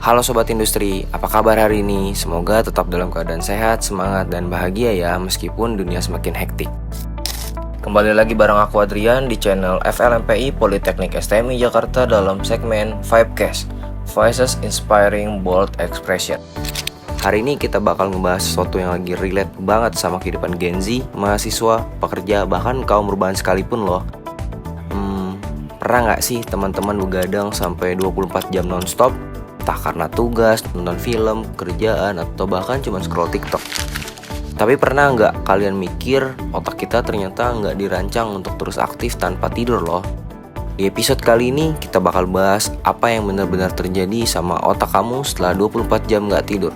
Halo Sobat Industri, apa kabar hari ini? Semoga tetap dalam keadaan sehat, semangat, dan bahagia ya meskipun dunia semakin hektik. Kembali lagi bareng aku Adrian di channel FLMPI Politeknik STMI Jakarta dalam segmen Vibecast, Voices Inspiring Bold Expression. Hari ini kita bakal ngebahas sesuatu yang lagi relate banget sama kehidupan Gen Z, mahasiswa, pekerja, bahkan kaum urban sekalipun loh. Pernah nggak sih teman-teman begadang sampai 24 jam nonstop? Entah karena tugas, nonton film, kerjaan, atau bahkan cuma scroll TikTok. Tapi pernah nggak kalian mikir otak kita ternyata nggak dirancang untuk terus aktif tanpa tidur loh? Di episode kali ini kita bakal bahas apa yang benar-benar terjadi sama otak kamu setelah 24 jam nggak tidur.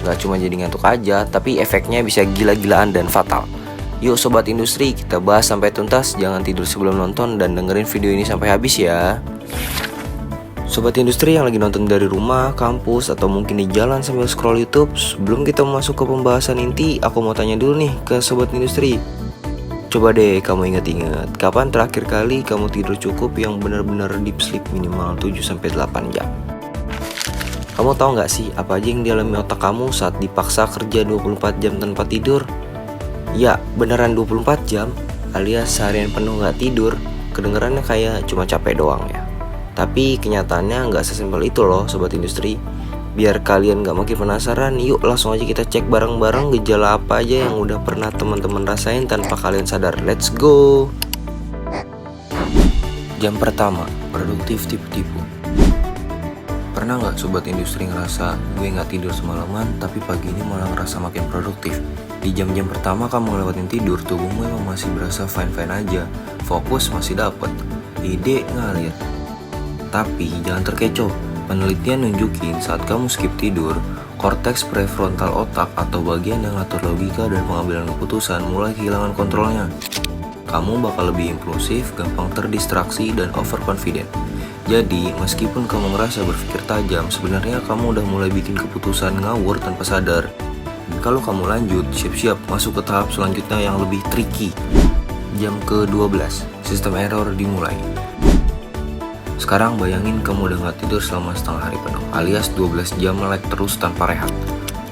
Nggak cuma jadi ngantuk aja, tapi efeknya bisa gila-gilaan dan fatal. Yuk Sobat Industri, kita bahas sampai tuntas. Jangan tidur sebelum nonton dan dengerin video ini sampai habis ya. Sobat Industri yang lagi nonton dari rumah, kampus, atau mungkin di jalan sambil scroll YouTube, sebelum kita masuk ke pembahasan inti, aku mau tanya dulu nih ke Sobat Industri. Coba deh kamu ingat-ingat, kapan terakhir kali kamu tidur cukup yang benar-benar deep sleep minimal 7-8 jam? Kamu tahu nggak sih apa aja yang dialami otak kamu saat dipaksa kerja 24 jam tanpa tidur? Ya, beneran 24 jam, alias seharian penuh nggak tidur. Kedengerannya kayak cuma capek doang ya. Tapi kenyataannya nggak sesimpel itu loh Sobat Industri. Biar kalian nggak makin penasaran, yuk langsung aja kita cek bareng-bareng gejala apa aja yang udah pernah teman-teman rasain tanpa kalian sadar. Let's go! Jam pertama, produktif tipu-tipu. Pernah nggak Sobat Industri ngerasa gue nggak tidur semalaman tapi pagi ini malah ngerasa makin produktif? Di jam-jam pertama kamu ngelewatin tidur, tubuhmu emang masih berasa fine-fine aja, fokus masih dapet, ide ngalir. Tapi jangan terkecoh, penelitian nunjukin saat kamu skip tidur, korteks prefrontal otak atau bagian yang ngatur logika dan pengambilan keputusan mulai kehilangan kontrolnya. Kamu bakal lebih impulsif, gampang terdistraksi, dan overconfident. Jadi, meskipun kamu ngerasa berpikir tajam, sebenarnya kamu udah mulai bikin keputusan ngawur tanpa sadar. Kalau kamu lanjut, siap-siap masuk ke tahap selanjutnya yang lebih tricky. Jam ke-12, sistem error dimulai. Sekarang bayangin kamu udah gak tidur selama setengah hari penuh, alias 12 jam melek terus tanpa rehat.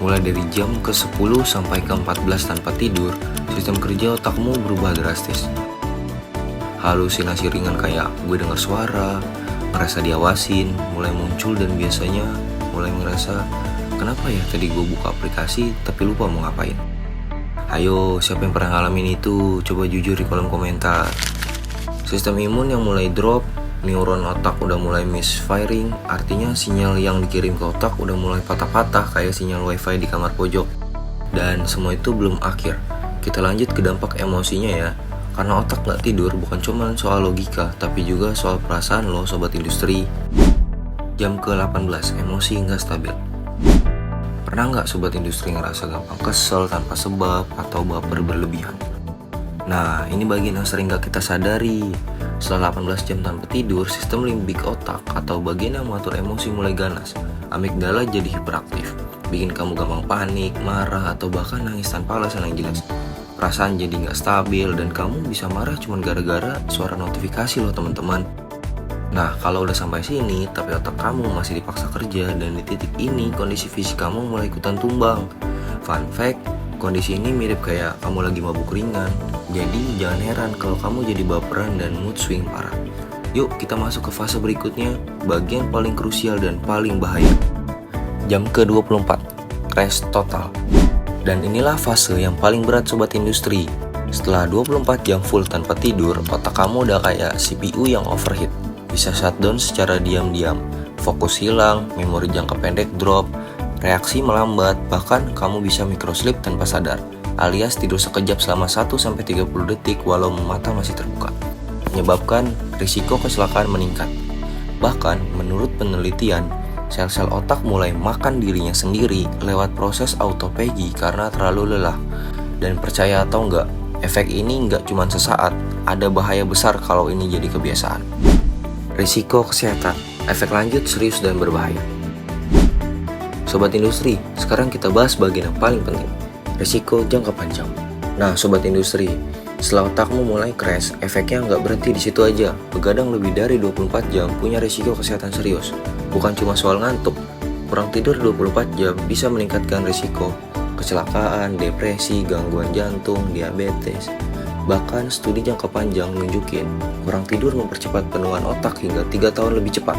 Mulai dari jam ke-10 sampai ke-14 tanpa tidur, sistem kerja otakmu berubah drastis. Halusinasi ringan kayak gue dengar suara, ngerasa diawasin, mulai muncul dan biasanya mulai ngerasa kenapa ya tadi gue buka aplikasi tapi lupa mau ngapain. Ayo, siapa yang pernah ngalamin itu? Coba jujur di kolom komentar. Sistem imun yang mulai drop, neuron otak udah mulai misfiring, artinya sinyal yang dikirim ke otak udah mulai patah-patah kayak sinyal wifi di kamar pojok. Dan semua itu belum akhir. Kita lanjut ke dampak emosinya ya. Karena otak gak tidur bukan cuma soal logika, tapi juga soal perasaan lo Sobat Industri. Jam ke-18, emosi nggak stabil. Pernah nggak Sobat Industri ngerasa gampang kesel tanpa sebab atau baper berlebihan? Nah, ini bagian yang sering gak kita sadari. Setelah 18 jam tanpa tidur, sistem limbik otak atau bagian yang mengatur emosi mulai ganas. Amigdala jadi hiperaktif, bikin kamu gampang panik, marah, atau bahkan nangis tanpa alasan yang jelas. Perasaan jadi gak stabil dan kamu bisa marah cuma gara-gara suara notifikasi loh teman-teman. Nah, kalau udah sampai sini tapi otak kamu masih dipaksa kerja dan di titik ini kondisi fisik kamu mulai ikutan tumbang. Fun fact, kondisi ini mirip kayak kamu lagi mabuk ringan. Jadi jangan heran kalau kamu jadi baperan dan mood swing parah. Yuk kita masuk ke fase berikutnya, bagian paling krusial dan paling bahaya. Jam ke-24, crash total. Dan inilah fase yang paling berat Sobat Industri. Setelah 24 jam full tanpa tidur, otak kamu udah kayak CPU yang overheat. Bisa shutdown secara diam-diam, fokus hilang, memori jangka pendek drop, reaksi melambat, bahkan kamu bisa microsleep tanpa sadar, alias tidur sekejap selama 1-30 detik walau mata masih terbuka. Menyebabkan risiko kecelakaan meningkat. Bahkan menurut penelitian, sel-sel otak mulai makan dirinya sendiri lewat proses autophagy karena terlalu lelah. Dan percaya atau enggak, efek ini enggak cuma sesaat, ada bahaya besar kalau ini jadi kebiasaan. Risiko kesehatan, efek lanjut serius dan berbahaya. Sobat Industri, sekarang kita bahas bagian yang paling penting, risiko jangka panjang. Nah Sobat Industri, Setelah otakmu mulai crash, efeknya nggak berhenti di situ aja. Begadang lebih dari 24 jam punya risiko kesehatan serius. bukan cuma soal ngantuk. Kurang tidur 24 jam bisa meningkatkan risiko kecelakaan, depresi, gangguan jantung, diabetes. Bahkan studi jangka panjang nunjukin kurang tidur mempercepat penuaan otak hingga 3 tahun lebih cepat.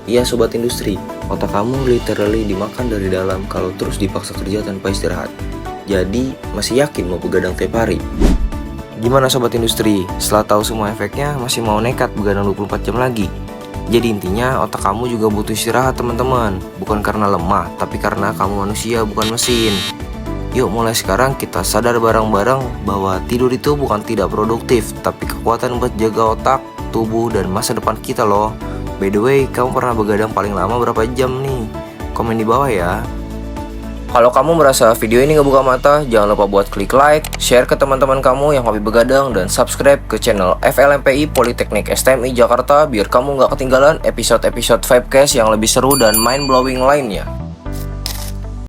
Iya sobat industri, otak kamu literally dimakan dari dalam kalau terus dipaksa kerja tanpa istirahat. Jadi masih yakin mau begadang tiap hari? Gimana sobat industri, setelah tahu semua efeknya masih mau nekat begadang 24 jam lagi? Jadi intinya otak kamu juga butuh istirahat teman-teman. Bukan karena lemah, tapi karena kamu manusia bukan mesin. Yuk mulai sekarang kita sadar bareng-bareng bahwa tidur itu bukan tidak produktif, tapi kekuatan buat jaga otak, tubuh, dan masa depan kita loh. By the way, kamu pernah begadang paling lama berapa jam nih? Komen di bawah ya. Kalau kamu merasa video ini ngebuka mata, jangan lupa buat klik like, share ke teman-teman kamu yang hobi begadang, dan subscribe ke channel FLMPI Politeknik STMI Jakarta biar kamu nggak ketinggalan episode-episode Vibecast yang lebih seru dan mind-blowing lainnya.